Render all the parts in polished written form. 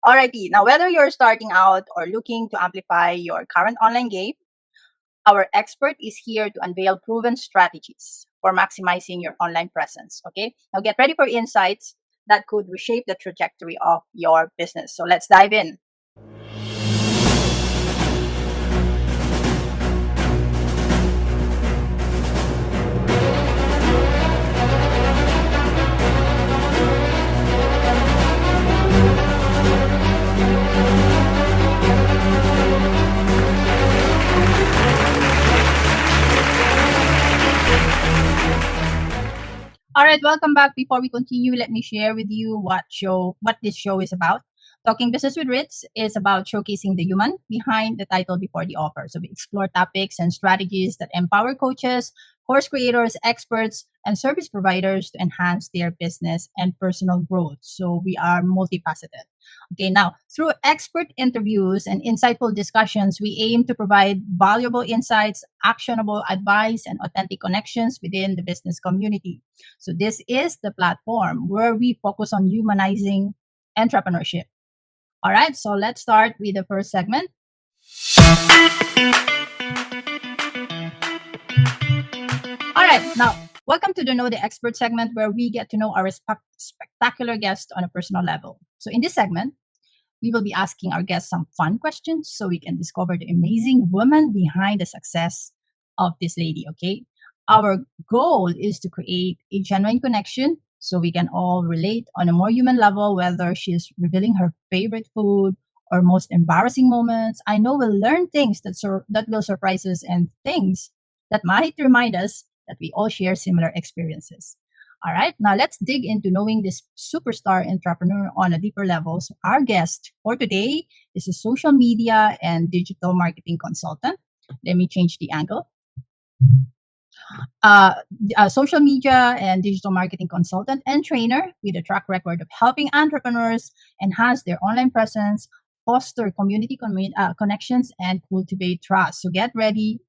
Alrighty, now whether you're starting out or looking to amplify your current online game, our expert is here to unveil proven strategies for maximizing your online presence. Okay, now get ready for insights that could reshape the trajectory of your business. So let's dive in. All right, welcome back. Before we continue, let me share with you what this show is about. Talking Business with Ritz is about showcasing the human behind the title before the offer. So we explore topics and strategies that empower coaches, course creators, experts, and service providers to enhance their business and personal growth. So we are multifaceted. Okay, now through expert interviews and insightful discussions, we aim to provide valuable insights, actionable advice, and authentic connections within the business community. So this is the platform where we focus on humanizing entrepreneurship. All right, so let's start with the first segment. All right, now welcome to the Know the Expert segment where we get to know our spectacular guest on a personal level. So in this segment, we will be asking our guests some fun questions so we can discover the amazing woman behind the success of this lady, okay? Our goal is to create a genuine connection so we can all relate on a more human level, whether she's revealing her favorite food or most embarrassing moments. I know we'll learn things that will surprise us and things that might remind us that we all share similar experiences. All right, now let's dig into knowing this superstar entrepreneur on a deeper level. So our guest for today is a social media and digital marketing consultant. Let me change the angle. A social media and digital marketing consultant and trainer with a track record of helping entrepreneurs enhance their online presence, foster community connections, and cultivate trust. So get ready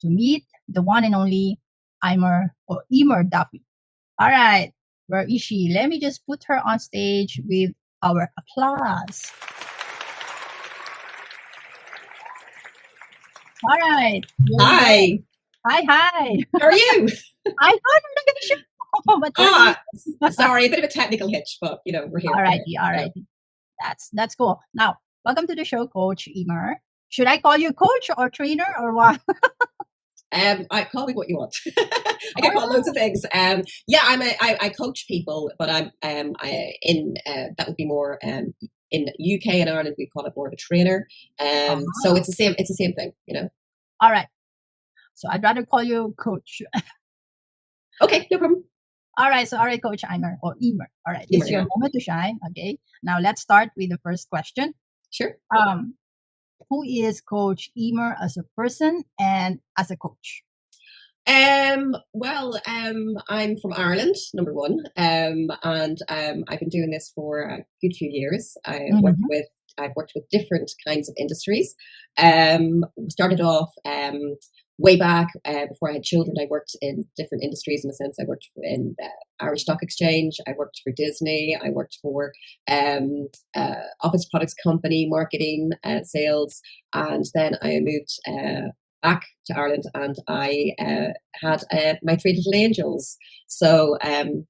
to meet the one and only Eimer Duffy. All right, where is she? Let me just put her on stage with our applause. All right. Hi. Hi. How are you? I thought I'm not going to show. But sorry, a bit of a technical hitch, but we're here. Alrighty. That's cool. Now, welcome to the show, Coach Eimer. Should I call you coach or trainer or what? I call me what you want. I get called loads of things. I coach people, but that would be more in UK and Ireland we call it more of a trainer. So it's the same thing, All right. So I'd rather call you coach. Okay, no problem. All right, Coach Eimer or Eimer. All right, it's your moment to shine. Okay, now let's start with the first question. Sure. Who is Coach Eimer as a person and as a coach? I'm from Ireland, number one, and I've been doing this for a good few years. I've worked with different kinds of industries. Started off way back before I had children. I worked in different industries in a sense. I worked in Irish Stock Exchange. I worked for Disney. I worked for office products company, marketing, sales, and then I moved back to Ireland, and I had my three little angels. So and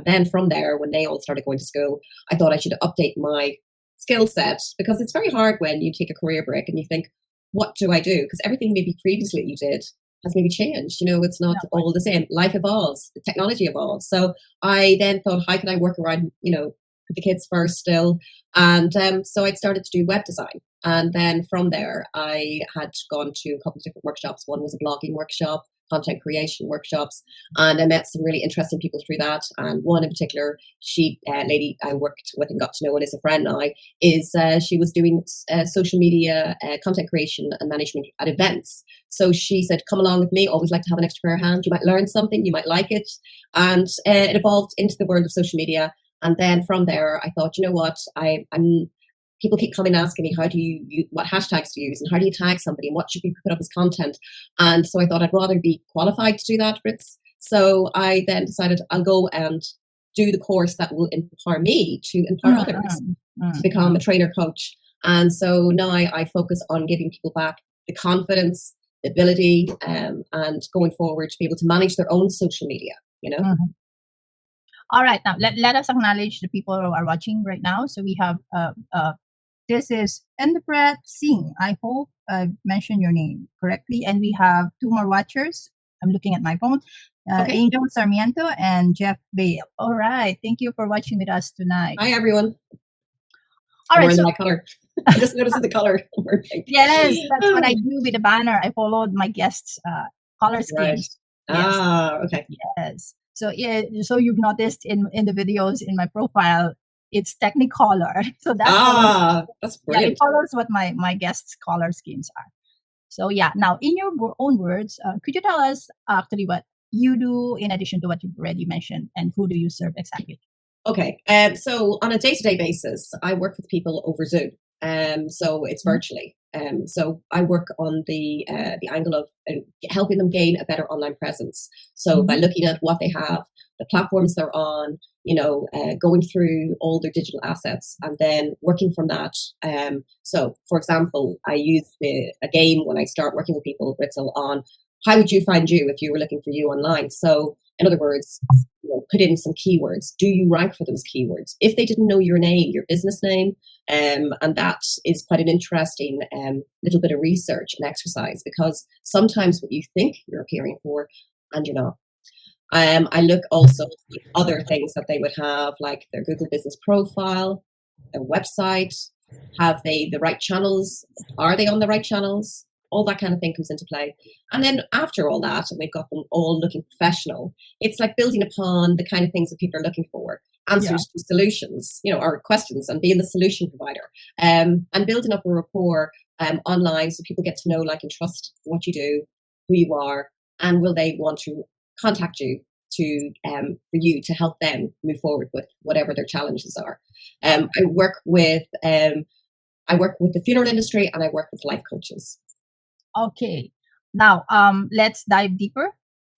then from there, when they all started going to school, I thought I should update my skill set, because it's very hard when you take a career break and you think, what do I do? Because everything maybe previously you did has maybe changed. It's not all the same. Life evolves, the technology evolves. So I then thought, how can I work around, put the kids first still? And so I started to do web design. And then from there, I had gone to a couple of different workshops. One was a blogging workshop, content creation workshops, and I met some really interesting people through that. And one in particular, lady I worked with and got to know and is a friend now, she was doing social media content creation and management at events. So she said, come along with me, always like to have an extra pair of hands. You might learn something, you might like it. And it evolved into the world of social media. And then from there, I thought, you know what, people keep coming asking me, how do you what hashtags to use and how do you tag somebody and what should we put up as content? And so I thought I'd rather be qualified to do that, Ritz. So I then decided I'll go and do the course that will empower me to empower others. to become a trainer coach. And so now I focus on giving people back the confidence, the ability, and going forward to be able to manage their own social media, you know? Mhm. All right, now let us acknowledge the people who are watching right now. So we have this is Interpret Singh. I hope I mentioned your name correctly. And we have two more watchers. I'm looking at my phone. Okay. Angel Sarmiento and Jeff Bale. All right. Thank you for watching with us tonight. Hi, everyone. All I'm right. wearing So my color. I just noticed the color. yes, that's what I do with the banner. I followed my guests' color schemes. Right. Yes. Ah, okay. Yes. So yeah, so you've noticed in the videos in my profile, it's Technicolor. So that follows, that's yeah, it brilliant. follows what my guests' color schemes are. So yeah, now in your own words, could you tell us actually what you do in addition to what you've already mentioned, and who do you serve exactly? Okay. So on a day-to-day basis, I work with people over Zoom. So it's virtually. So I work on the angle of helping them gain a better online presence. So by looking at what they have, the platforms they're on, going through all their digital assets, and then working from that. So, for example, I use a game when I start working with people, Ritzel, on how would you find you if you were looking for you online. So, in other words, put in some keywords. Do you rank for those keywords? If they didn't know your name, your business name, and that is quite an interesting little bit of research and exercise, because sometimes what you think you're appearing for, and you're not. I look also at other things that they would have, like their Google business profile, their website. Have they the right channels? Are they on the right channels? All that kind of thing comes into play. And then after all that, and we've got them all looking professional, it's like building upon the kind of things that people are looking for, answers to solutions, or questions, and being the solution provider, and building up a rapport online so people get to know, like, and trust what you do, who you are, and will they want to contact you for you to help them move forward with whatever their challenges are. I work with the funeral industry, and I work with life coaches. Okay. Now, let's dive deeper.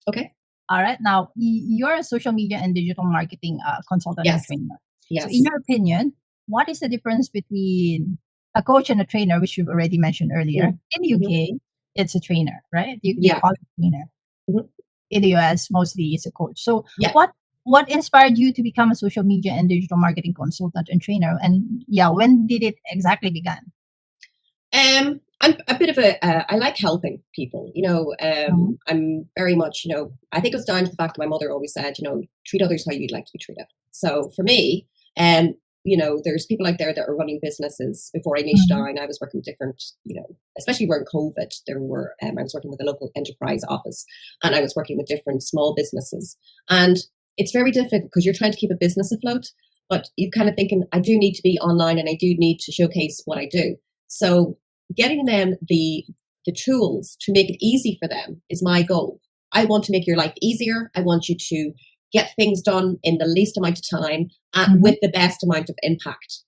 Okay. All right. Now, you're a social media and digital marketing consultant and trainer. Yes. So, in your opinion, what is the difference between a coach and a trainer, which you've already mentioned earlier? In the UK, it's a trainer, right? You call it a trainer. In the US, mostly it's a coach. So, what inspired you to become a social media and digital marketing consultant and trainer? And when did it exactly begin? I'm a bit of I like helping people, I'm very much, I think it's down to the fact that my mother always said, treat others how you'd like to be treated. So for me, there's people out there that are running businesses. Before I niched down, I was working with different, especially during COVID, I was working with a local enterprise office, and I was working with different small businesses. And it's very difficult because you're trying to keep a business afloat, but you're kind of thinking, I do need to be online and I do need to showcase what I do. So getting them the tools to make it easy for them is my goal. I want to make your life easier. I want you to get things done in the least amount of time and with the best amount of impact,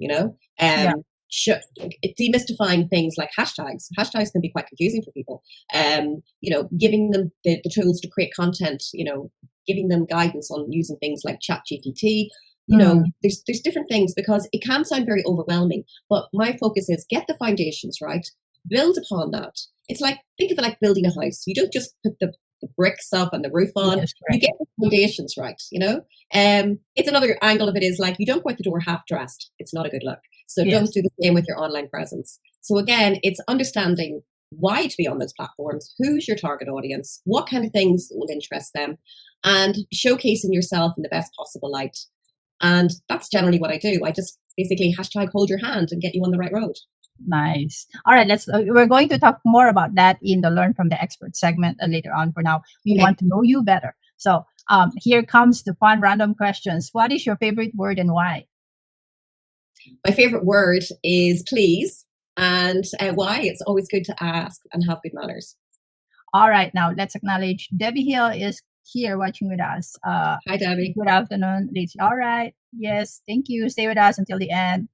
demystifying things like hashtags. Hashtags can be quite confusing for people. Giving them the tools to create content, giving them guidance on using things like ChatGPT. There's different things, because it can sound very overwhelming, but my focus is get the foundations right, build upon that. It's like, think of it like building a house. You don't just put the bricks up and the roof on. You get the foundations right, it's another angle of it is like, you don't go out the door half dressed. It's not a good look. So don't do the same with your online presence. So again, it's understanding why to be on those platforms, who's your target audience, what kind of things will interest them, and showcasing yourself in the best possible light. And that's generally what I do. I just basically hashtag hold your hand and get you on the right road. Nice. All right, we're going to talk more about that in the Learn from the Expert segment later on. For now, we want to know you better. So here comes the fun random questions. What is your favorite word and why? My favorite word is please, and why? It's always good to ask and have good manners. All right, now let's acknowledge Debbie Hill is here watching with us. Hi, Debbie. Good afternoon, Lacey. All right. Yes, thank you. Stay with us until the end.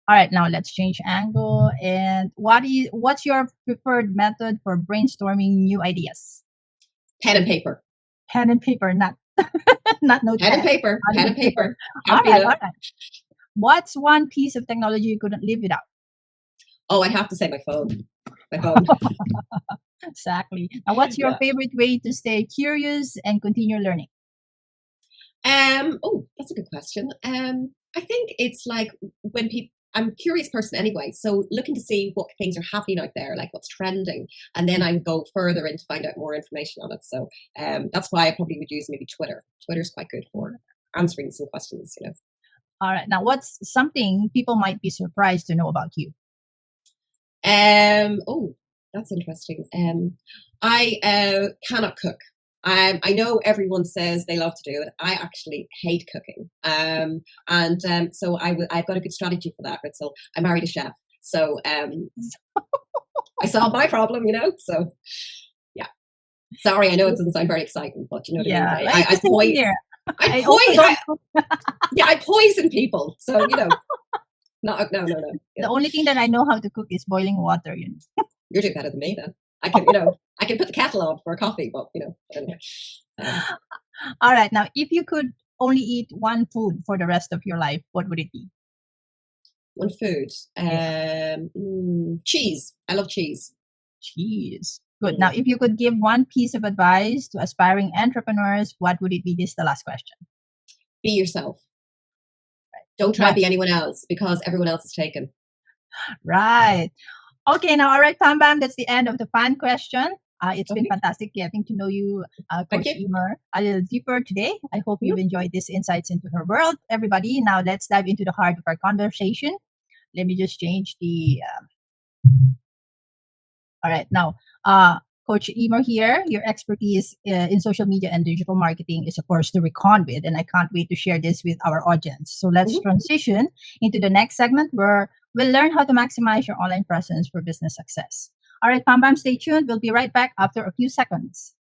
All right, now let's change angle. And what's your preferred method for brainstorming new ideas? Pen and paper. Pen and paper, not not notepad. Pen and paper. Pen and paper. All right. What's one piece of technology you couldn't live without? Oh, I have to say my phone. My phone. Exactly. Now, what's your Yeah. favorite way to stay curious and continue learning? Oh, that's a good question. I think it's like when people, I'm a curious person anyway, so looking to see what things are happening out there, like what's trending, and then I go further in to find out more information on it. So that's why I probably would use maybe Twitter. Twitter's quite good for answering some questions, you know. All right. Now, what's something people might be surprised to know about you? Oh, that's interesting. I cannot cook. I know everyone says they love to do it. I actually hate cooking. So I've got a good strategy for that, Ritzel. I married a chef. So I solved my problem, you know? So yeah. Sorry, I know it doesn't sound very exciting, but you know what Yeah, I mean? like the same here. I also don't cook. Yeah, I poison people. So, you know, no. The only thing that I know how to cook is boiling water. You're doing better than me then. I can put the kettle on for a coffee, but you know, anyway. All right. Now, if you could only eat one food for the rest of your life, what would it be? One food. Cheese. I love cheese. Cheese. Good. Now, if you could give one piece of advice to aspiring entrepreneurs, what would it be? This is the last question. Be yourself. Don't try to be anyone else because everyone else is taken. Right. Okay, now, all right, Pam Bam, that's the end of the fan question. It's been fantastic getting to know you, Coach Eimer, a little deeper today. I hope you've enjoyed these insights into her world. Everybody, now let's dive into the heart of our conversation. Let me just change the... All right, now, Coach Eimer here, your expertise in social media and digital marketing is, of course, to reckon with, and I can't wait to share this with our audience. So let's transition into the next segment where we'll learn how to maximize your online presence for business success. All right, Pam Pam, stay tuned. We'll be right back after a few seconds.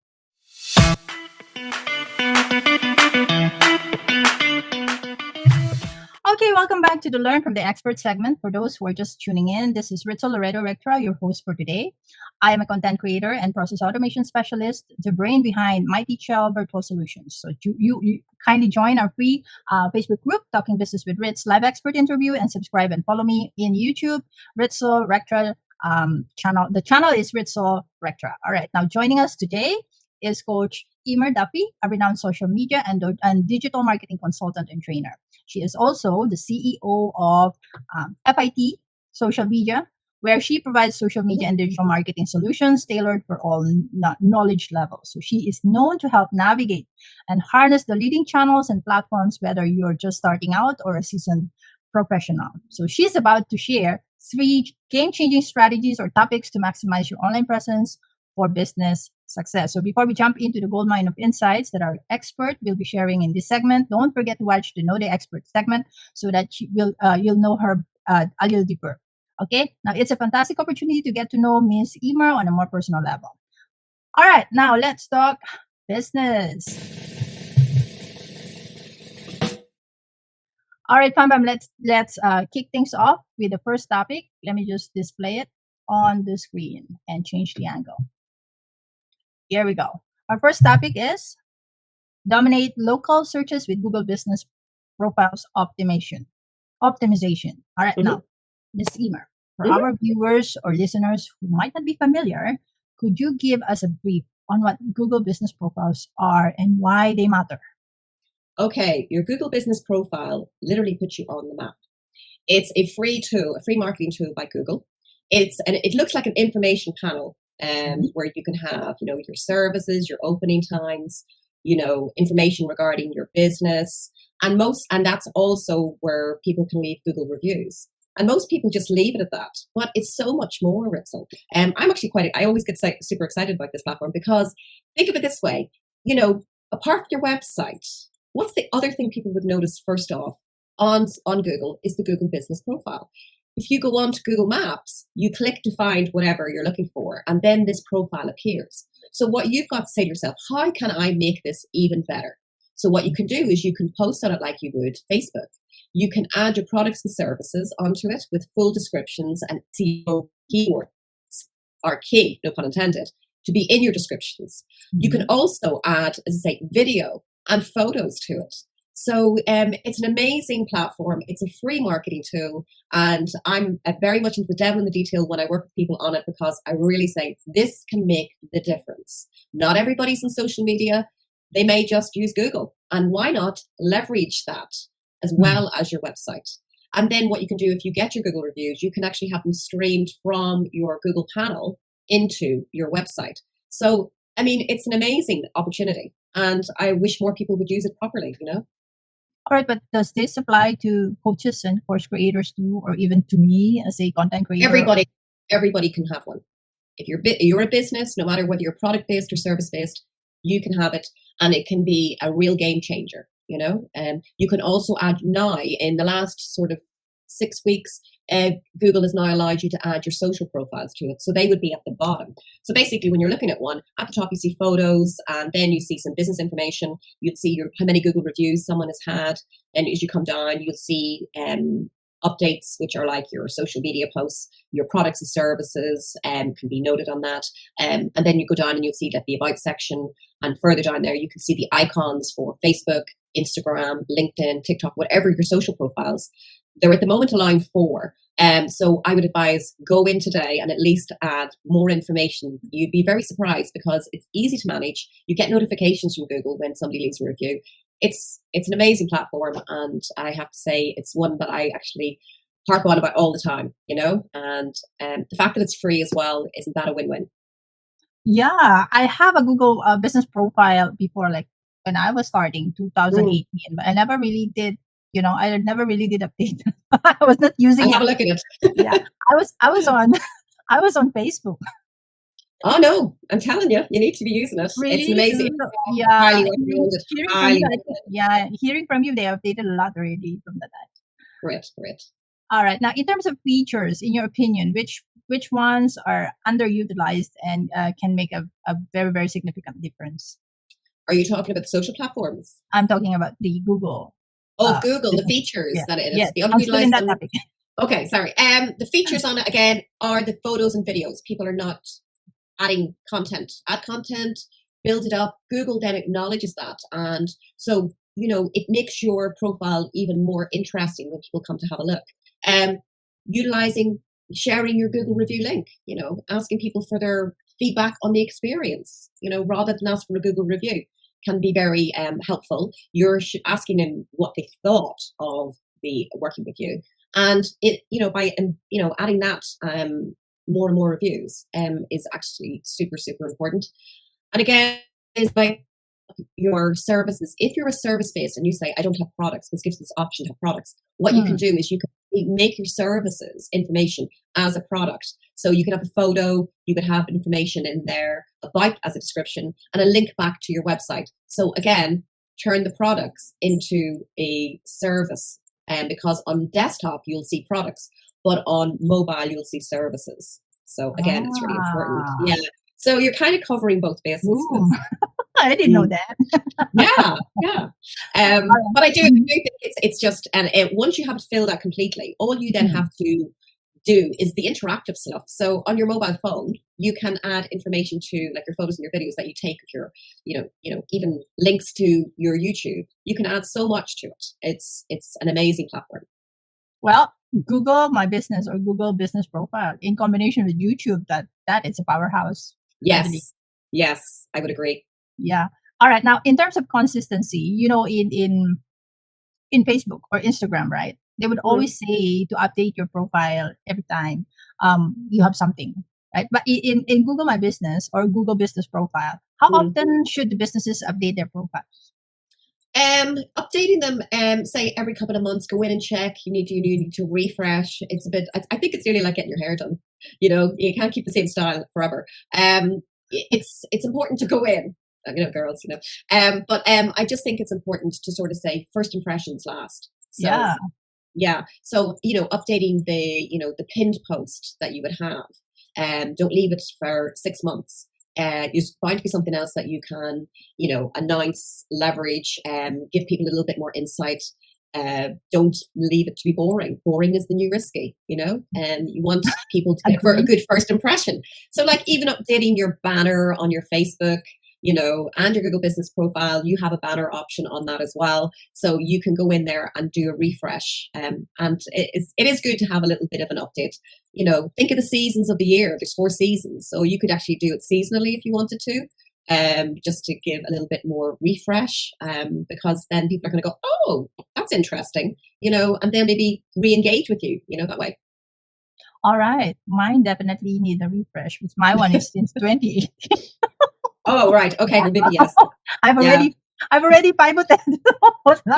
Okay, welcome back to the Learn from the Expert segment. For those who are just tuning in, this is Ritzel Loredo-Rectra, your host for today. I am a content creator and process automation specialist, the brain behind Mighty Shell Virtual Solutions. So you kindly join our free Facebook group, Talking Business with Ritz live expert interview, and subscribe and follow me in YouTube, Ritzel-Rectra channel. The channel is Ritzel-Rectra. All right, now joining us today is Coach Eimer Duffy, a renowned social media and digital marketing consultant and trainer. She is also the CEO of FIT Social Media, where she provides social media and digital marketing solutions tailored for all knowledge levels. So she is known to help navigate and harness the leading channels and platforms, whether you're just starting out or a seasoned professional. So she's about to share 3 game-changing strategies or topics to maximize your online presence for business success. So before we jump into the goldmine of insights that our expert will be sharing in this segment, don't forget to watch the Know the Expert segment so that you'll know her a little deeper. Okay, now it's a fantastic opportunity to get to know Ms. Eimer on a more personal level. All right, now let's talk business. All right, Pam Pam, let's kick things off with the first topic. Let me just display it on the screen and change the angle. Here we go. Our first topic is dominate local searches with Google Business Profiles optimization. All right, now, Ms. Eimer, for our viewers or listeners who might not be familiar, could you give us a brief on what Google Business Profiles are and why they matter? Okay, your Google Business Profile literally puts you on the map. It's a free tool, a free marketing tool by Google. It looks like an information panel where you can have, you know, your services, your opening times, you know, information regarding your business, and that's also where people can leave Google reviews. And most people just leave it at that, but it's so much more, Ritzel. I'm actually I always get super excited about this platform because think of it this way, you know, apart from your website, what's the other thing people would notice first off on Google is the Google Business Profile. If you go on to Google Maps, you click to find whatever you're looking for, and then this profile appears. So what you've got to say to yourself, how can I make this even better? So what you can do is you can post on it like you would Facebook. You can add your products and services onto it with full descriptions and SEO keywords are key, no pun intended, to be in your descriptions. You can also add, as I say, video and photos to it. So it's an amazing platform. It's a free marketing tool. And I'm very much into the devil in the detail when I work with people on it, because I really say this can make the difference. Not everybody's on social media. They may just use Google. And why not leverage that as well as your website? And then what you can do, if you get your Google reviews, you can actually have them streamed from your Google panel into your website. So, I mean, it's an amazing opportunity. And I wish more people would use it properly, you know? All right, but does this apply to coaches and course creators too, or even to me as a content creator? Everybody can have one. If you're a business, no matter whether you're product based or service based, you can have it, and it can be a real game changer. You know, you can also add now in the last sort of 6 weeks. Google has now allowed you to add your social profiles to it. So they would be at the bottom. So basically, when you're looking at one, at the top you see photos, and then you see some business information. You'd see how many Google reviews someone has had. And as you come down, you'll see updates, which are like your social media posts, your products and services can be noted on that. And then you go down and you'll see that the About section. And further down there, you can see the icons for Facebook, Instagram, LinkedIn, TikTok, whatever your social profiles. They're at the moment allowing 4. So I would advise go in today and at least add more information. You'd be very surprised because it's easy to manage. You get notifications from Google when somebody leaves a review. It's an amazing platform, and I have to say it's one that I actually harp on about all the time, you know, and the fact that it's free as well, isn't that a win-win? Yeah, I have a Google business profile before, like when I was starting 2018, but I never really did. I never really did update. I was not using I'll it. have a look at it. Yeah, I was on I was on Facebook. Oh no, I'm telling you, you need to be using it. Really? It's amazing. Yeah, Highly recommend it. hearing from Highly you, recommend it. hearing from you, they updated a lot already from that. Great, great. All right. Now, in terms of features, in your opinion, which ones are underutilized and can make a very, very significant difference? Are you talking about the social platforms? I'm talking about the Google. Oh, Google, the features Yeah. that it is. Yes, The I'm still in underutilized that one. topic. Okay, sorry. The features on it again are the photos and videos. People are not adding content. Add content, build it up. Google then acknowledges that, and so it makes your profile even more interesting when people come to have a look. Utilizing sharing your Google review link. Asking people for their feedback on the experience. Rather than ask for a Google review, can be very helpful. You're asking them what they thought of the working with you, and by adding that more and more reviews is actually super, super important. And again, is by your services. If you're a service based and you say I don't have products, this gives this option to have products. What you can do is you can make your services information as a product. So you could have a photo, you could have information in there about as a description, and a link back to your website. So again, turn the products into a service. Because on desktop you'll see products, but on mobile you'll see services. So again, it's really important. Yeah. So you're kind of covering both bases. I didn't know that. Yeah. But I do think it's just, and once you have it filled out completely, all you then have to do is the interactive stuff. So on your mobile phone, you can add information to like your photos and your videos that you take of your, even links to your YouTube. You can add so much to it. It's an amazing platform. Well, Google My Business or Google Business Profile in combination with YouTube, that is a powerhouse. Yes, I would agree. Yeah. All right. Now, in terms of consistency, in Facebook or Instagram, right? They would always say to update your profile every time you have something, right? But in Google My Business or Google Business Profile, how often should the businesses update their profiles? Updating them, say every couple of months, go in and check. You need to refresh. It's a bit. I think it's really like getting your hair done. You can't keep the same style forever. It's important to go in. Girls. But I just think it's important to sort of say first impressions last. So, yeah. So updating the pinned post that you would have. Don't leave it for 6 months. There's bound to be something else that you can, announce, leverage, give people a little bit more insight. Don't leave it to be boring. Boring is the new risky, and you want people to get a good first impression. So like even updating your banner on your Facebook, and your Google Business Profile, you have a banner option on that as well. So you can go in there and do a refresh. And it is good to have a little bit of an update. Think of the seasons of the year. There's 4 seasons. So you could actually do it seasonally if you wanted to. Just to give a little bit more refresh, because then people are going to go, oh, that's interesting, and they'll maybe re-engage with you, that way. All right. Mine definitely need a refresh, because my one is since 2018. Oh, right. Okay. Well, maybe yes. I've already pivoted.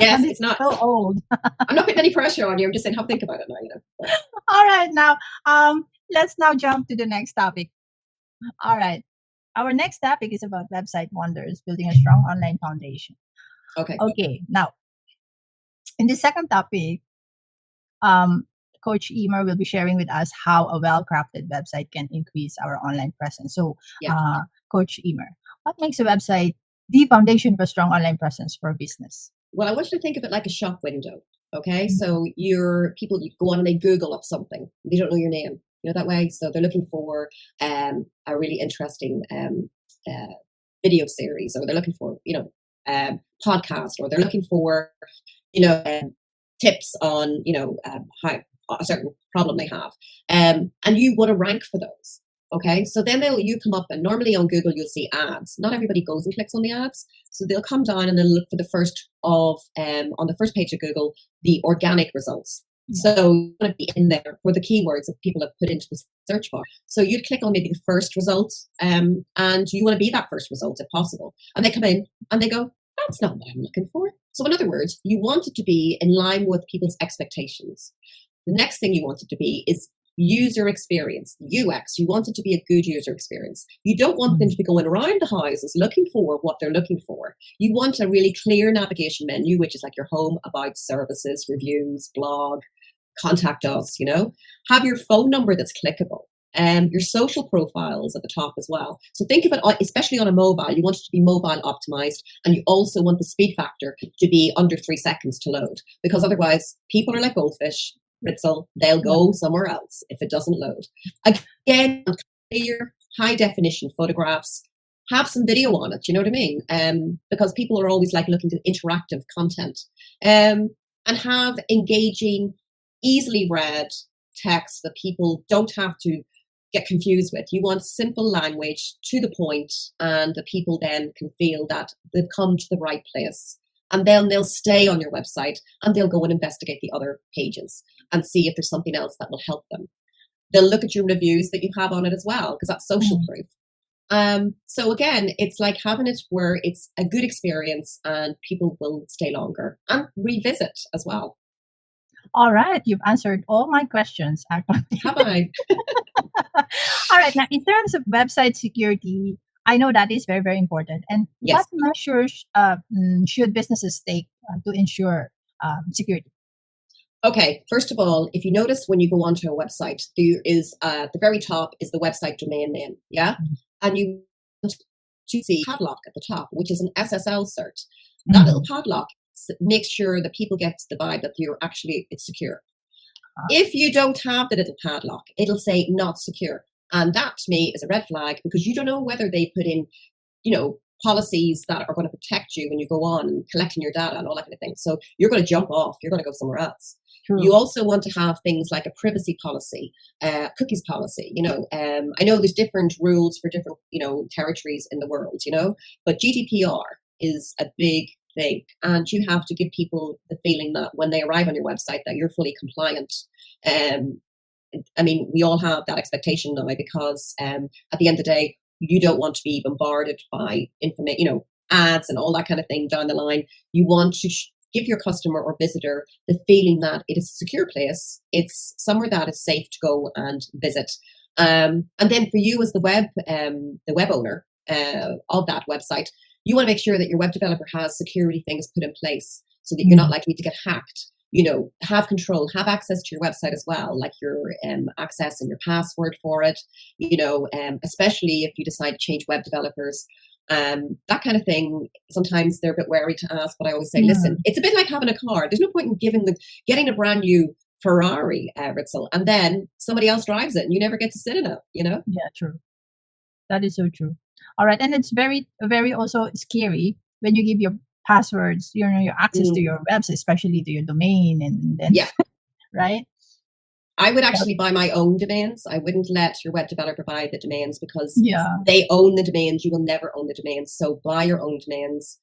Yes, it's not so old. I'm not putting any pressure on you. I'm just saying, have a think about it now, All right. Now, let's now jump to the next topic. All right. Our next topic is about website wonders, building a strong online foundation. Okay. Now, in the second topic, Coach Eimer will be sharing with us how a well-crafted website can increase our online presence. So, Coach Eimer, what makes a website the foundation for a strong online presence for business? Well, I want you to think of it like a shop window. Okay, so you go on and they Google up something. They don't know your name. That way. So they're looking for a really interesting video series, or they're looking for podcast, or they're looking for tips on how a certain problem they have, and you want to rank for those. Okay, so then you come up, and normally on Google you'll see ads. Not everybody goes and clicks on the ads, so they'll come down and they'll look for the first of on the first page of Google, the organic results. So you want to be in there for the keywords that people have put into the search bar. So you'd click on maybe the first result, and you want to be that first result if possible. And they come in and they go, that's not what I'm looking for. So in other words, you want it to be in line with people's expectations. The next thing you want it to be is user experience, UX. You want it to be a good user experience. You don't want them to be going around the houses looking for what they're looking for. You want a really clear navigation menu, which is like your home, about, services, reviews, blog, contact us, have your phone number that's clickable, your social profiles at the top as well. So think of it, especially on a mobile, you want it to be mobile optimized, and you also want the speed factor to be under 3 seconds to load, because otherwise people are like goldfish, Ritzel, they'll go somewhere else if it doesn't load. Again, clear, high definition photographs, have some video on it, you know what I mean? Because people are always like looking to interactive content, and have engaging, easily read text that people don't have to get confused with. You want simple language, to the point, and the people then can feel that they've come to the right place. And then they'll stay on your website, and they'll go and investigate the other pages and see if there's something else that will help them. They'll look at your reviews that you have on it as well, because that's social proof. So again, it's like having it where it's a good experience and people will stay longer and revisit as well. All right, you've answered all my questions, actually. Have I? All right, now in terms of website security, I know that is very, very important. And Yes. what measures should businesses take to ensure security? Okay, first of all, if you notice when you go onto a website, there is at the very top is the website domain name, yeah? And you want to see padlock at the top, which is an SSL cert. That little padlock makes sure that people get the vibe that it's secure. If you don't have the little padlock, it'll say not secure. And that to me is a red flag, because you don't know whether they put in, policies that are going to protect you when you go on and collecting your data and all that kind of thing. So you're going to jump off, you're going to go somewhere else. True. You also want to have things like a privacy policy, cookies policy. I know there's different rules for different, territories in the world, but GDPR is a big thing, and you have to give people the feeling that when they arrive on your website that you're fully compliant. We all have that expectation now, because at the end of the day, you don't want to be bombarded by information, ads and all that kind of thing down the line. You want to give your customer or visitor the feeling that it is a secure place. It's somewhere that is safe to go and visit. And then for you as the web owner of that website, you want to make sure that your web developer has security things put in place so that you're not likely to get hacked. Have control, have access to your website as well, like your access and your password for it, especially if you decide to change web developers. That kind of thing, sometimes they're a bit wary to ask, but I always say, listen, it's a bit like having a car. There's no point in getting a brand new Ferrari, Ritzel, and then somebody else drives it and you never get to sit in it, Yeah, true. That is so true. All right, and it's very, very also scary when you give your passwords, your access to your website, especially to your domain, and then Yeah. right. I would actually buy my own domains. I wouldn't let your web developer buy the domains because Yeah. they own the domains. You will never own the domains. So buy your own domains.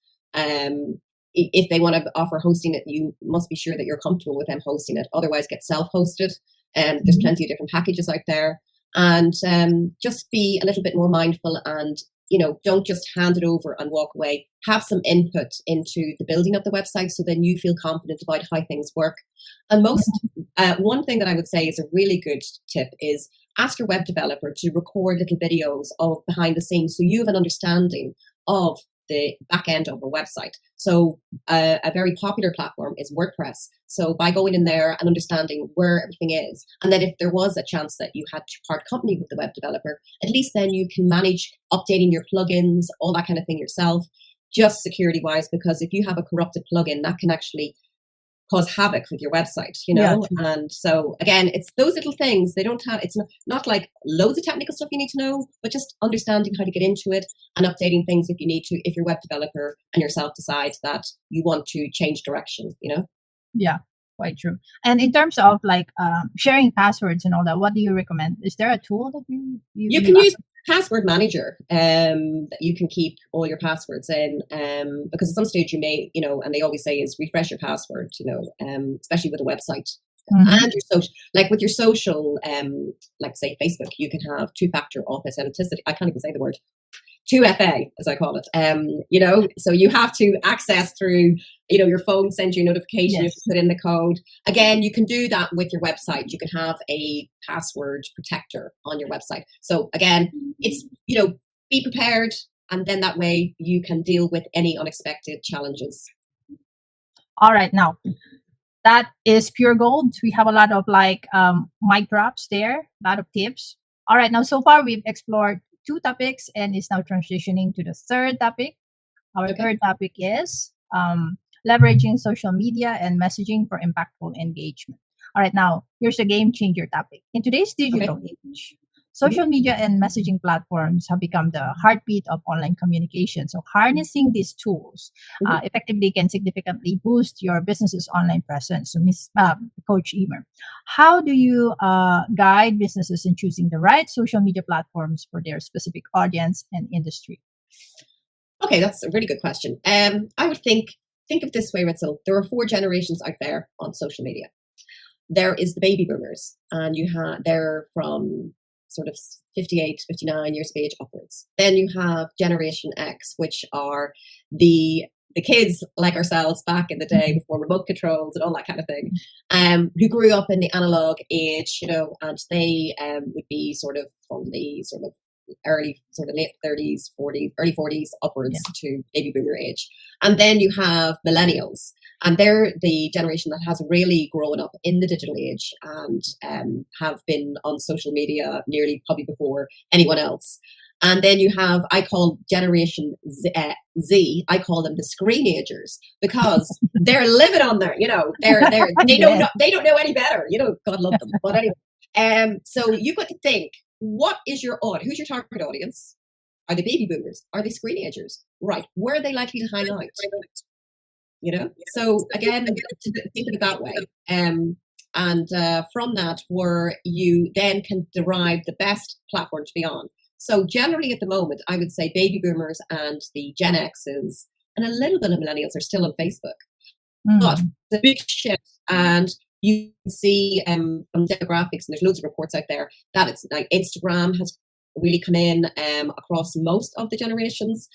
If they want to offer hosting it, you must be sure that you're comfortable with them hosting it. Otherwise, get self-hosted. There's plenty of different packages out there. And just be a little bit more mindful and, don't just hand it over and walk away. Have some input into the building of the website so then you feel confident about how things work. And one thing that I would say is a really good tip is ask your web developer to record little videos of behind the scenes so you have an understanding of the back end of a website. So a very popular platform is WordPress. So by going in there and understanding where everything is, and then if there was a chance that you had to part company with the web developer, at least then you can manage updating your plugins, all that kind of thing yourself, just security wise, because if you have a corrupted plugin, that can actually cause havoc with your website, Yeah, and so again, it's those little things. They don't have, it's not like loads of technical stuff you need to know, but just understanding how to get into it and updating things if you need to, if your web developer and yourself decides that you want to change direction. yeah, quite true. And in terms of like sharing passwords and all that, what do you recommend? Is there a tool that You can use password manager that you can keep all your passwords in, because at some stage you may, and they always say is refresh your password, especially with a website. And your social, like with your social, like say Facebook, you can have two-factor authenticity. I can't even say the word. 2FA, as I call it. So you have to access through, your phone sends you a notification, you have to put in the code. Again, you can do that with your website. You can have a password protector on your website. So again, it's, be prepared, and then that way you can deal with any unexpected challenges. All right, now that is pure gold. We have a lot of like mic drops there, a lot of tips. All right, now so far we've explored 2 topics and is now transitioning to the third topic. Our third topic is leveraging social media and messaging for impactful engagement. All right, now here's a game changer topic. In today's digital age, social media and messaging platforms have become the heartbeat of online communication. So harnessing these tools effectively can significantly boost your business's online presence. So Coach Eimer, how do you guide businesses in choosing the right social media platforms for their specific audience and industry? Okay, that's a really good question. I would think of this way, Ritzel. There are 4 generations out there on social media. There is the baby boomers, and they're from sort of 58, 59 years of age upwards. Then you have Generation X, which are the kids like ourselves back in the day before remote controls and all that kind of thing, who grew up in the analog age, and they would be sort of from the sort of late 30s, 40s, early 40s upwards to baby boomer age. And then you have millennials, and they're the generation that has really grown up in the digital age and have been on social media nearly probably before anyone else. And then you have, I call Generation Z, I call them the screenagers, because they're living on there, they don't know any better, God love them. But anyway, so you've got to think, what is your audience? Who's your target audience? Are they baby boomers? Are they screenagers? Right. Where are they likely to hang out? So again, think of it that way. And from that, where you then can derive the best platform to be on. So generally at the moment, I would say baby boomers and the Gen X's and a little bit of millennials are still on Facebook. But the big shift, and you can see from demographics, and there's loads of reports out there, that it's like Instagram has really come in across most of the generations.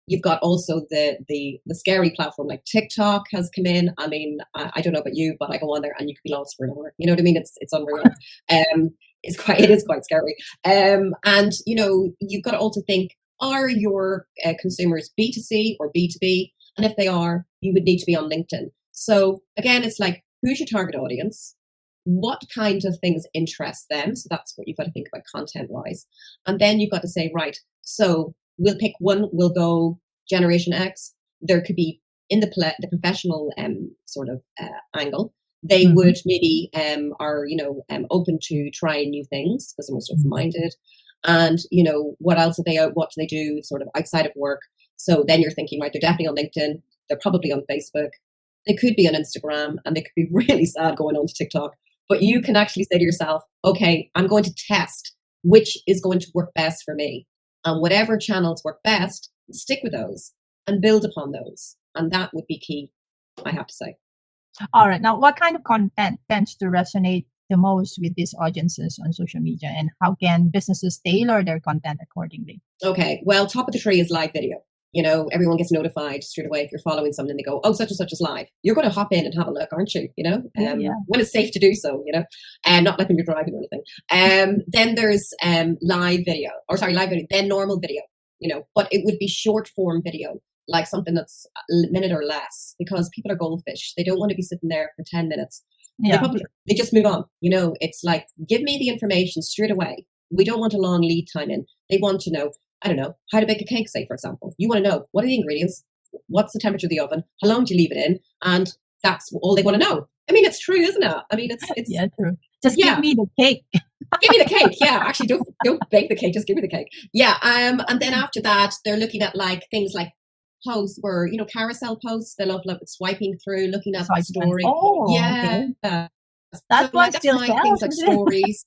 You've got also the scary platform like TikTok has come in. I mean, I don't know about you, but I go on there and you could be lost for an hour. You know what I mean? It's unreal. It is quite scary. And you've got to also think, are your consumers B2C or B2B? And if they are, you would need to be on LinkedIn. So again, it's like, who's your target audience? What kind of things interest them? So that's what you've got to think about content-wise. And then you've got to say, right, so we'll pick one, we'll go Generation X. There could be in the professional sort of angle. They would maybe are open to trying new things because they're most open-minded. And, what else are they out? What do they do sort of outside of work? So then you're thinking, right, they're definitely on LinkedIn. They're probably on Facebook. They could be on Instagram, and they could be really sad going on to TikTok. But you can actually say to yourself, okay, I'm going to test which is going to work best for me. And whatever channels work best, stick with those and build upon those. And that would be key, I have to say. All right. Now, what kind of content tends to resonate the most with these audiences on social media, and how can businesses tailor their content accordingly? Okay. Well, top of the tree is live video. Everyone gets notified straight away if you're following someone and they go, oh, such and such is live. You're going to hop in and have a look, aren't you? Yeah. When it's safe to do so, and not like when you're driving or anything. Then there's live video, then normal video, but it would be short form video, like something that's a minute or less, because people are goldfish. They don't want to be sitting there for 10 minutes. Yeah. They just move on. It's like, give me the information straight away. We don't want a long lead time in. They want to know, I don't know, how to bake a cake, say, for example. You want to know, what are the ingredients? What's the temperature of the oven? How long do you leave it in? And that's all they want to know. I mean, it's true, isn't it? I mean, it's yeah, true. Just give me the cake. Give me the cake. Yeah, actually, don't bake the cake. Just give me the cake. Yeah. And then after that, they're looking at like things like posts where, carousel posts. They love swiping through, looking at the story. Oh, yeah. Okay. That's why that's why things like stories.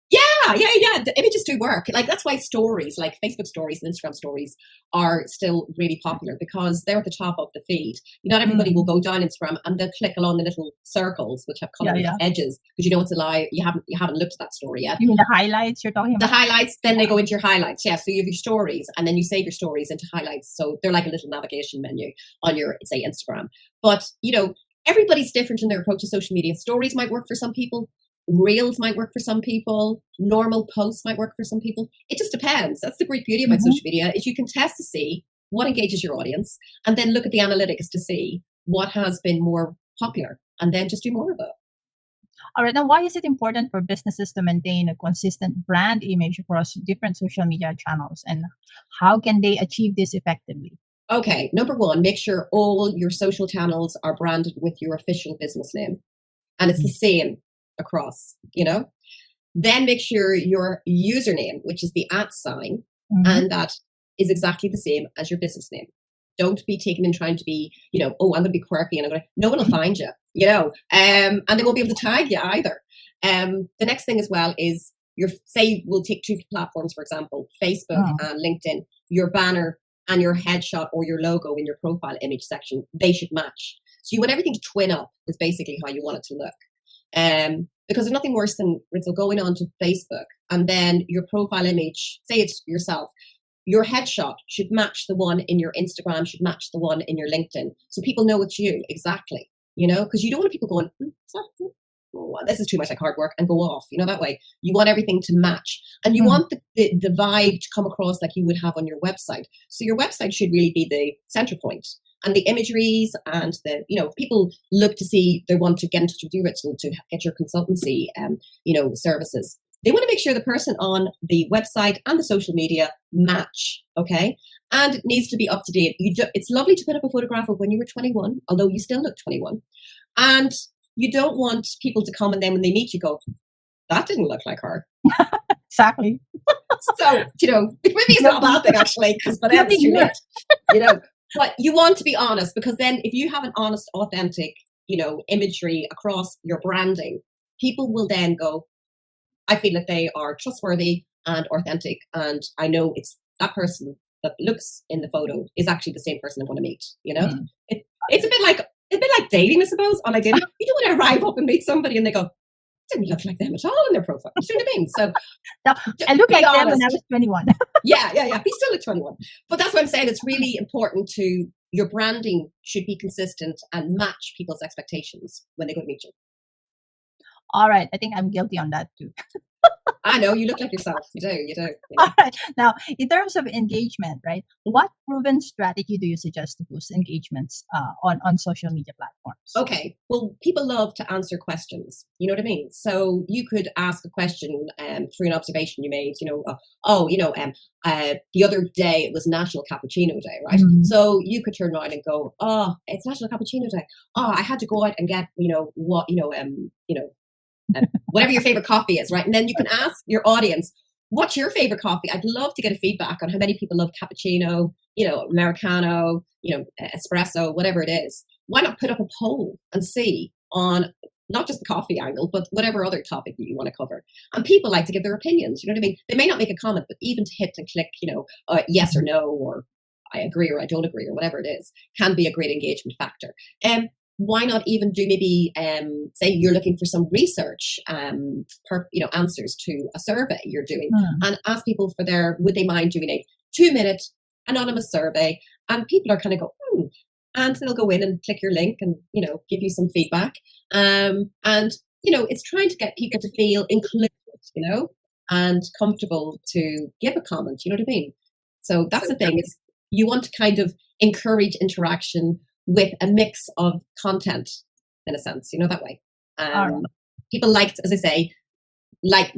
Yeah. The images do work. Like, that's why stories, like Facebook stories and Instagram stories, are still really popular, because they're at the top of the feed. Not everybody will go down Instagram and they'll click along the little circles which have colored edges, because it's a lie. You haven't looked at that story yet. You mean the highlights you're talking about? The highlights, then they go into your highlights. Yeah, so you have your stories, and then you save your stories into highlights. So they're like a little navigation menu on your, say, Instagram. But everybody's different in their approach to social media. Stories might work for some people. Reels might work for some people. Normal posts might work for some people. It just depends. That's the great beauty about social media, is you can test to see what engages your audience, and then look at the analytics to see what has been more popular, and then just do more of it. All right. Now, why is it important for businesses to maintain a consistent brand image across different social media channels, and how can they achieve this effectively? Okay. Number one, make sure all your social channels are branded with your official business name, and it's the same across, Then make sure your username, which is the @ sign, and that is exactly the same as your business name. Don't be taken in trying to be, oh, I'm going to be quirky, and no one will find you, and they won't be able to tag you either. The next thing as well is we'll take two platforms, for example, Facebook and LinkedIn. Your banner and your headshot or your logo in your profile image section, they should match. So you want everything to twin up, is basically how you want it to look. Because there's nothing worse than, Ritzel, going on to Facebook and then your profile image, say it's yourself, your headshot should match the one in your Instagram, should match the one in your LinkedIn. So people know it's you, exactly, because you don't want people going, this is too much like hard work, and go off, that way. You want everything to match, and you want the vibe to come across like you would have on your website. So your website should really be the center point. And the imageries and the, people look to see, they want to get in touch with you, Ritzel, to get your consultancy, services. They want to make sure the person on the website and the social media match, okay? And it needs to be up to date. It's lovely to put up a photograph of when you were 21, although you still look 21. And you don't want people to come and then when they meet you go, that didn't look like her. Exactly. So, maybe it's not a bad thing, actually, but that's too late, But you want to be honest, because then if you have an honest, authentic, imagery across your branding, people will then go, I feel that they are trustworthy and authentic, and I know it's that person that looks in the photo is actually the same person I want to meet. It's a bit like dating, I suppose. On dating, you don't want to arrive up and meet somebody and they go, didn't look like them at all in their profile. You know what I mean? So I look like them when I was 21. Yeah. He still looked 21. But that's what I'm saying. It's really important your branding should be consistent and match people's expectations when they go to meet you. All right. I think I'm guilty on that too. I know, you look like yourself. You do. All right. Now, in terms of engagement, right? What proven strategy do you suggest to boost engagements on social media platforms? Okay. Well, people love to answer questions. You know what I mean? So you could ask a question through an observation you made. The other day it was National Cappuccino Day, right? So you could turn around and go, oh, it's National Cappuccino Day. Oh, I had to go out and get, whatever your favorite coffee is, right? And then you can ask your audience, what's your favorite coffee? I'd love to get a feedback on how many people love cappuccino, Americano, espresso, whatever it is. Why not put up a poll and see on not just the coffee angle, but whatever other topic that you want to cover. And people like to give their opinions. You know what I mean? They may not make a comment, but even to hit and click, yes or no, or I agree or I don't agree or whatever it is, can be a great engagement factor. Why not even do maybe say you're looking for some research answers to a survey you're doing, and ask people for would they mind doing a 2-minute anonymous survey, and people are kind of go and they'll go in and click your link and give you some feedback, and it's trying to get people to feel included, and comfortable to give a comment. You know what I mean? So that's the thing, is you want to kind of encourage interaction with a mix of content, in a sense, that way. People like, as I say,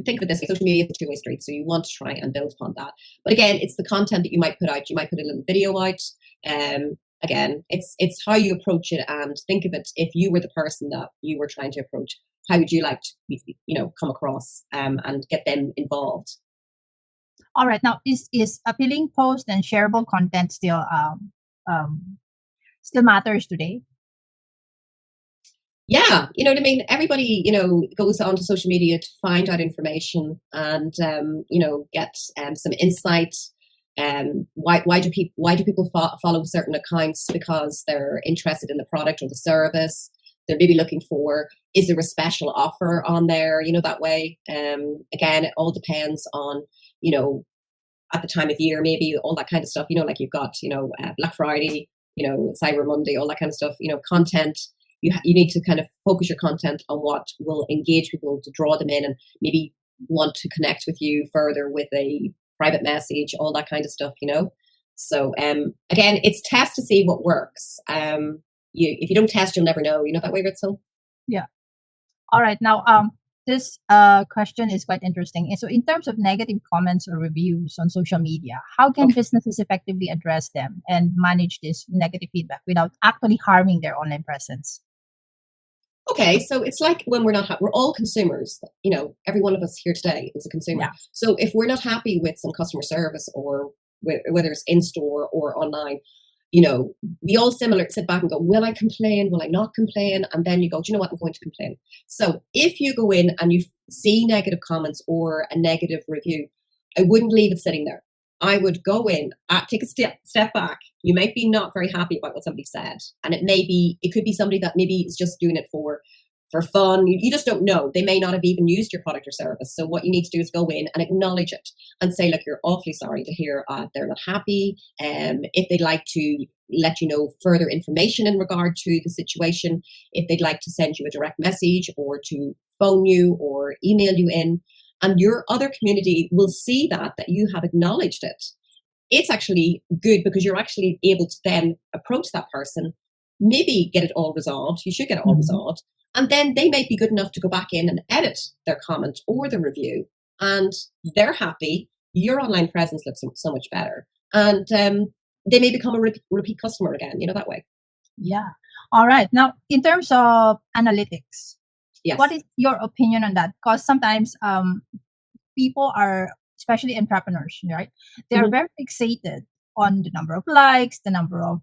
think of this, social media is a two-way street, so you want to try and build upon that. But again, it's the content that you might put out. You might put a little video out. Again, it's how you approach it, and think of it, if you were the person that you were trying to approach, how would you like to come across and get them involved? All right. Now, is appealing post and shareable content still matters today? Yeah, you know what I mean? Everybody, goes onto social media to find out information and, get some insight. Why do people follow certain accounts? Because they're interested in the product or the service. They're maybe looking for, is there a special offer on there? That way. Again, it all depends on, at the time of year, maybe all that kind of stuff. Like you've got, Black Friday, Cyber Monday, all that kind of stuff. Content. You need to kind of focus your content on what will engage people, to draw them in and maybe want to connect with you further with a private message, all that kind of stuff, So again, it's test to see what works. If you don't test, you'll never know. That way, Ritzel? Yeah. All right. Now, this question is quite interesting. And so in terms of negative comments or reviews on social media, how can businesses effectively address them and manage this negative feedback without actually harming their online presence? Okay, so it's like when we're all consumers. Every one of us here today is a consumer. Yeah. So if we're not happy with some customer service, or whether it's in store or online, we all sit back and go, will I complain? Will I not complain? And then you go, do you know what? I'm going to complain. So if you go in and you see negative comments or a negative review, I wouldn't leave it sitting there. I would go in, take a step back. You might be not very happy about what somebody said. And it could be somebody that maybe is just doing it for fun. You just don't know. They may not have even used your product or service. So what you need to do is go in and acknowledge it and say, look, you're awfully sorry to hear they're not happy. If they'd like to let you know further information in regard to the situation, if they'd like to send you a direct message or to phone you or email you in, and your other community will see that you have acknowledged it. It's actually good, because you're actually able to then approach that person, maybe get it all resolved. You should get it all resolved. And then they might be good enough to go back in and edit their comment or the review, and they're happy. Your online presence looks so much better. And they may become a repeat customer again, that way. Yeah. All right. Now, in terms of analytics, yes, what is your opinion on that? Because sometimes people are, especially entrepreneurs, right? They're very fixated on the number of likes, the number of,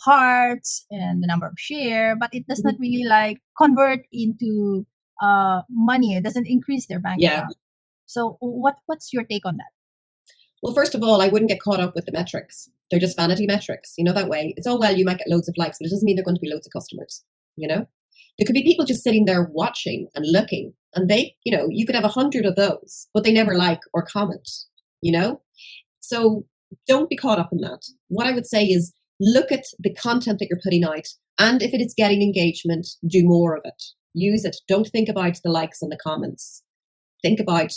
hearts, and the number of share, but it does not really convert into money. It doesn't increase their bank account. So what's your take on that? Well, first of all, I wouldn't get caught up with the metrics. They're just vanity metrics. That way. It's all well, you might get loads of likes, but it doesn't mean they're going to be loads of customers. There could be people just sitting there watching and looking, and they, you could have 100 of those, but they never like or comment, So don't be caught up in that. What I would say is, look at the content that you're putting out, and if it is getting engagement, do more of it. Use it. Don't think about the likes and the comments. Think about,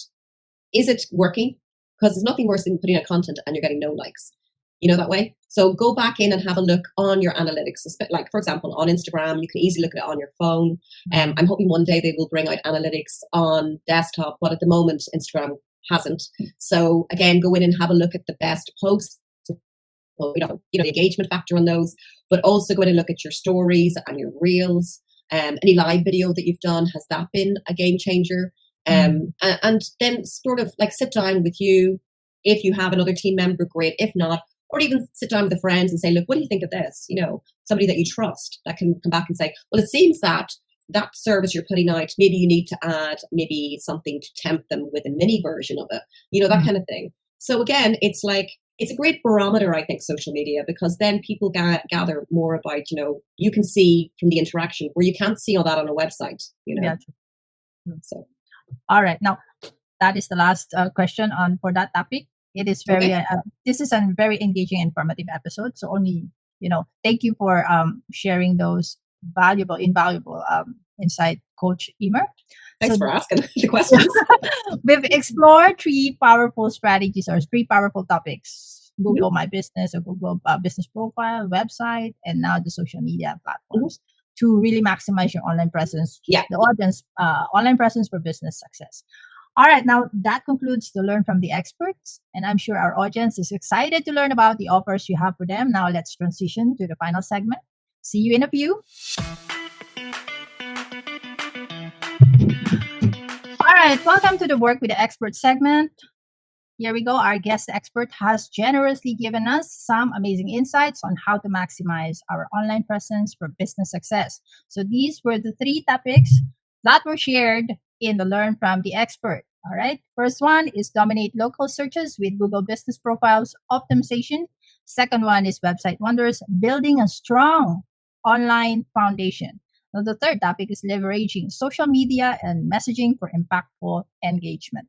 is it working? Because there's nothing worse than putting out content and you're getting no likes. That way. So go back in and have a look on your analytics. Like, for example, on Instagram, you can easily look at it on your phone. I'm hoping one day they will bring out analytics on desktop, but at the moment, Instagram hasn't. So again, go in and have a look at the best posts, the engagement factor on those, but also go in and look at your stories and your reels. Any live video that you've done, has that been a game changer? And then sort of like sit down with you. If you have another team member, great. If not, or even sit down with the friends and say, look, what do you think of this? Somebody that you trust that can come back and say, well, it seems that service you're putting out, maybe you need to add maybe something to tempt them with a mini version of it, that kind of thing. So again, it's a great barometer, I think, social media, because then people gather more about, you can see from the interaction where you can't see all that on a website, Yeah. So. All right. Now, that is the last question for that topic. It is very, this is a very engaging, informative episode. So only, thank you for sharing those invaluable insight, Coach Eimer. Thanks for asking the questions. We've explored three powerful strategies or three powerful topics: Google My Business or Google Business Profile, website, and now the social media platforms to really maximize your online presence. Yeah. The audience, online presence for business success. All right, now that concludes the Learn from the Experts, and I'm sure our audience is excited to learn about the offers you have for them. Now let's transition to the final segment. See you in a few. All right, welcome to the Work with the Expert segment. Here we go. Our guest expert has generously given us some amazing insights on how to maximize our online presence for business success. So these were the three topics that were shared in the Learn from the Expert. All right. First one is dominate local searches with Google Business Profiles optimization. Second one is website wonders, building a strong online foundation. Now, the third topic is leveraging social media and messaging for impactful engagement.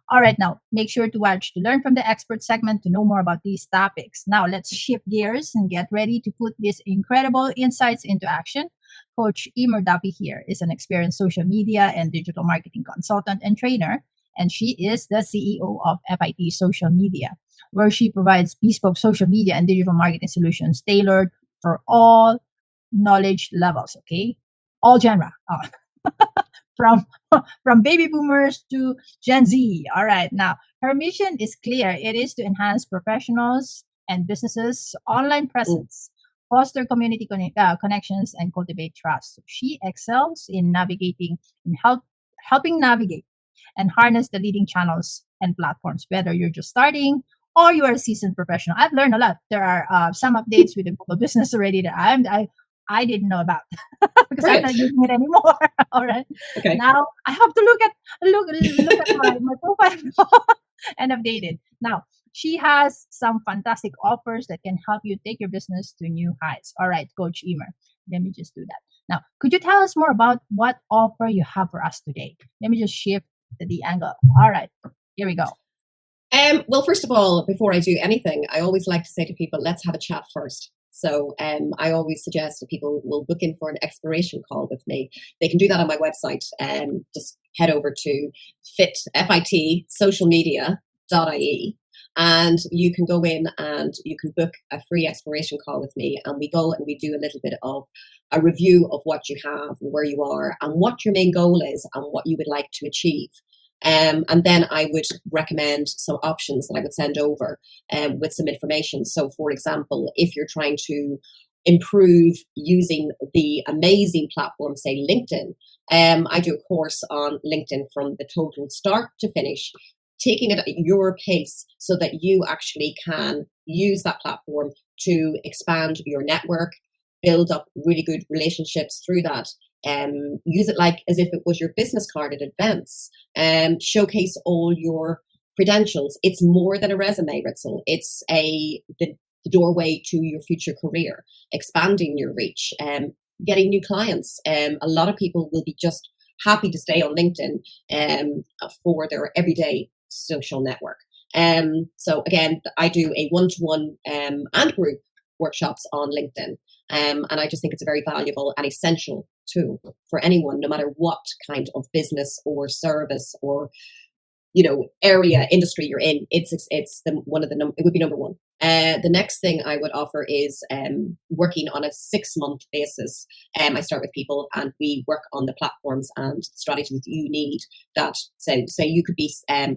All right, now make sure to watch the Learn from the Expert segment to know more about these topics. Now let's shift gears and get ready to put these incredible insights into action. Coach Eimer Duffy here is an experienced social media and digital marketing consultant and trainer, and she is the CEO of FIT Social Media, where she provides bespoke social media and digital marketing solutions tailored for all knowledge levels, okay? All genre. From baby boomers to Gen Z. All right. Now, her mission is clear. It is to enhance professionals and businesses' online presence, foster community connections, and cultivate trust. So she excels in helping navigate and harness the leading channels and platforms, whether you're just starting or you are a seasoned professional. I've learned a lot. There are some updates with the Google Business already that I didn't know about because I'm not using it anymore. All right. Okay. Now I have to look at my profile and update it. Now she has some fantastic offers that can help you take your business to new heights. All right, Coach Eimer, let me just do that. Now, could you tell us more about what offer you have for us today? Let me just shift the angle. All right, here we go. Well, first of all, before I do anything, I always like to say to people, let's have a chat first. So I always suggest that people will book in for an exploration call with me. They can do that on my website. Just head over to fitsocialmedia.ie and you can go in and you can book a free exploration call with me, and we go and we do a little bit of a review of what you have and where you are and what your main goal is and what you would like to achieve. And then I would recommend some options that I would send over with some information. So, for example, if you're trying to improve using the amazing platform, say LinkedIn, I do a course on LinkedIn from the total start to finish, taking it at your pace so that you actually can use that platform to expand your network, build up really good relationships through that. Use it like as if it was your business card at events. Showcase all your credentials. It's more than a resume, Ritzel. It's the doorway to your future career, expanding your reach, getting new clients. A lot of people will be just happy to stay on LinkedIn for their everyday social network. So again, I do a one-to-one and group workshops on LinkedIn. And I just think it's a very valuable and essential tool for anyone, no matter what kind of business or service or area, industry you're in. It would be number one. The next thing I would offer is working on a 6-month basis. I start with people and we work on the platforms and strategies you need that say you could be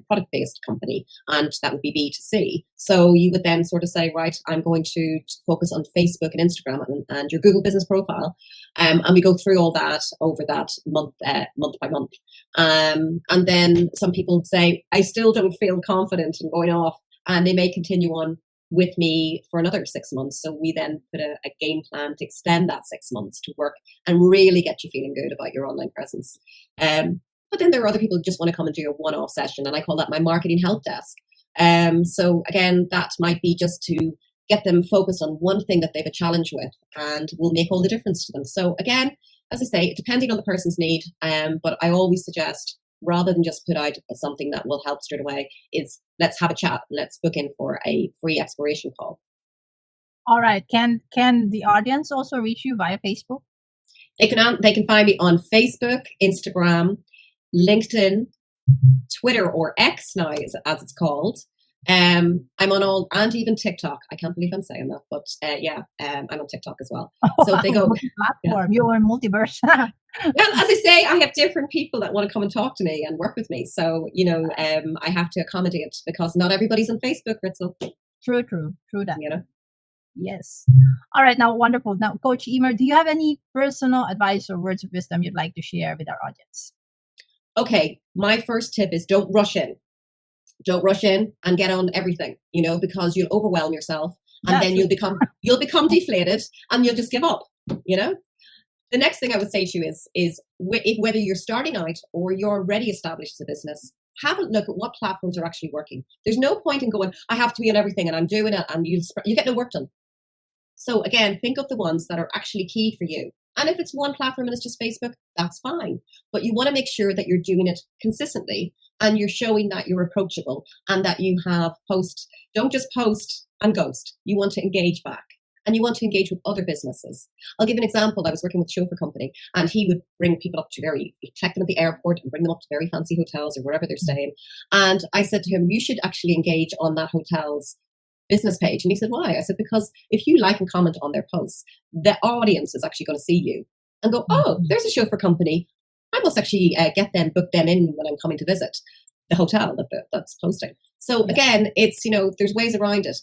product-based company and that would be B2C. So you would then sort of say, right, I'm going to focus on Facebook and Instagram and your Google business profile. And we go through all that over that month by month. And then some people say, I still don't feel confident in going off, and they may continue on with me for another 6 months. So we then put a game plan to extend that 6 months to work and really get you feeling good about your online presence. But then there are other people who just want to come and do a one-off session, and I call that my marketing help desk. So again, that might be just to get them focused on one thing that they have a challenge with and will make all the difference to them. So again, as I say, depending on the person's need, but I always suggest, rather than just put out something that will help straight away, is let's have a chat. Let's book in for a free exploration call. All right. Can the audience also reach you via Facebook? They can find me on Facebook, Instagram, LinkedIn, Twitter, or X now, as it's called. I'm on all, and even TikTok. I can't believe I'm saying that, but I'm on TikTok as well. So if they go platform, you're in multiverse. Well, as I say, I have different people that want to come and talk to me and work with me. So, I have to accommodate because not everybody's on Facebook, Ritzel. True that. Yes. All right. Now, wonderful. Now, Coach Eimer, do you have any personal advice or words of wisdom you'd like to share with our audience? Okay. My first tip is don't rush in. Don't rush in and get on everything, because you'll overwhelm yourself and then you'll become deflated and you'll just give up, The next thing I would say to you is whether you're starting out or you're already established as a business, have a look at what platforms are actually working. There's no point in going, I have to be on everything and I'm doing it, and you get no work done. So again, think of the ones that are actually key for you. And if it's one platform and it's just Facebook, that's fine. But you want to make sure that you're doing it consistently and you're showing that you're approachable and that you have don't just post and ghost. You want to engage back. And you want to engage with other businesses. I'll give an example. I was working with a chauffeur company, and he would bring people up to check them at the airport and bring them up to very fancy hotels or wherever they're staying. And I said to him, you should actually engage on that hotel's business page. And he said, why? I said, because if you like and comment on their posts, the audience is actually going to see you and go, oh, there's a chauffeur company. I must actually book them in when I'm coming to visit the hotel that's posting. So again, it's, there's ways around it.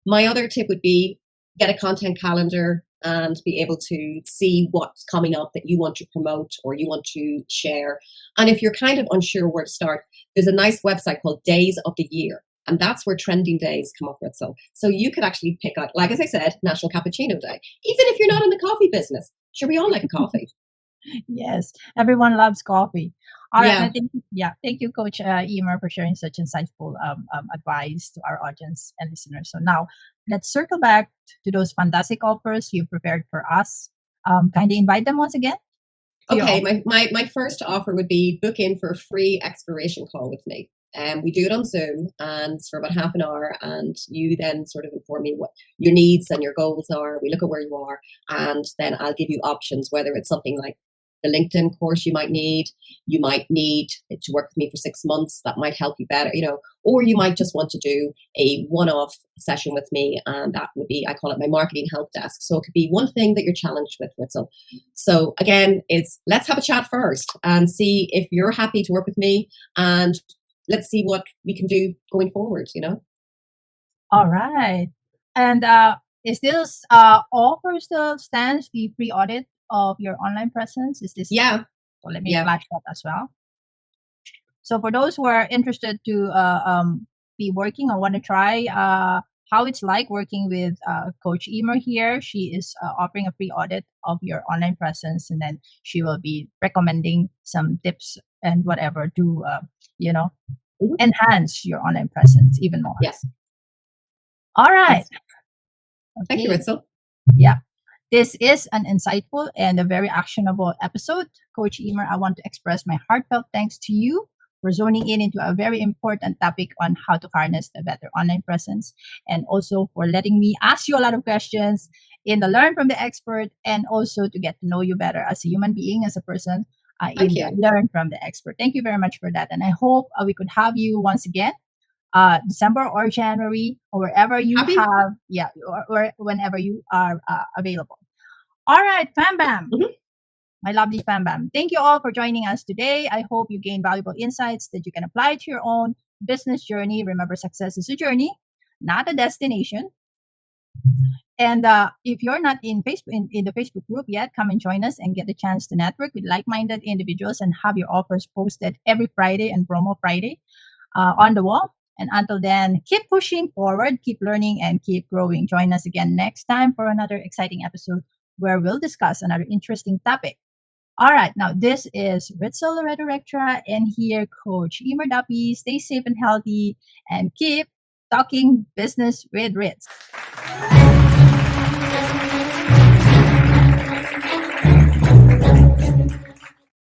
My other tip would be, get a content calendar and be able to see what's coming up that you want to promote or you want to share. And if you're kind of unsure where to start, there's a nice website called Days of the Year. And that's where trending days come up with. So you could actually pick out, like as I said, National Cappuccino Day. Even if you're not in the coffee business, sure, we all like a coffee. Yes, everyone loves coffee. All right. Thank you, Coach Eimer, for sharing such insightful advice to our audience and listeners. So now let's circle back to those fantastic offers you prepared for us. Kindly invite them once again. Okay, my first offer would be book in for a free exploration call with me. We do it on Zoom and it's for about half an hour, and you then sort of inform me what your needs and your goals are. We look at where you are, and then I'll give you options, whether it's something like the LinkedIn course you might need to work with me for 6 months. That might help you better, or you might just want to do a one-off session with me, and that would be, I call it my marketing help desk. So it could be one thing that you're challenged with, Ritzel. So again, let's have a chat first and see if you're happy to work with me, and let's see what we can do going forward, All right. And is this offer still stands, the free audit of your online presence? Is this? Yeah. So let me flash that as well. So for those who are interested to be working or want to try how it's like working with Coach Eimer here, she is offering a free audit of your online presence, and then she will be recommending some tips and whatever to enhance your online presence even more. Yes. All right. Okay. Thank you, Ritzel. Yeah. This is an insightful and a very actionable episode. Coach Eimer, I want to express my heartfelt thanks to you for zoning in into a very important topic on how to harness a better online presence, and also for letting me ask you a lot of questions in the Learn from the Expert, and also to get to know you better as a human being, as a person, in the Learn from the Expert. Thank you very much for that. And I hope we could have you once again December or January, or wherever you Happy? have, yeah, or whenever you are available. All right, Fam Bam. Mhm. My lovely Fam Bam. Thank you all for joining us today. I hope you gain valuable insights that you can apply to your own business journey. Remember, success is a journey, not a destination. And if you're not in Facebook in the Facebook group yet, come and join us and get the chance to network with like-minded individuals and have your offers posted every Friday and promo Friday on the wall. And until then, keep pushing forward, keep learning, and keep growing. Join us again next time for another exciting episode where we'll discuss another interesting topic. All right, now this is Ritzel, Loredo-Rectra, and here Coach Eimer Duffy. Stay safe and healthy, and keep talking business with Ritz.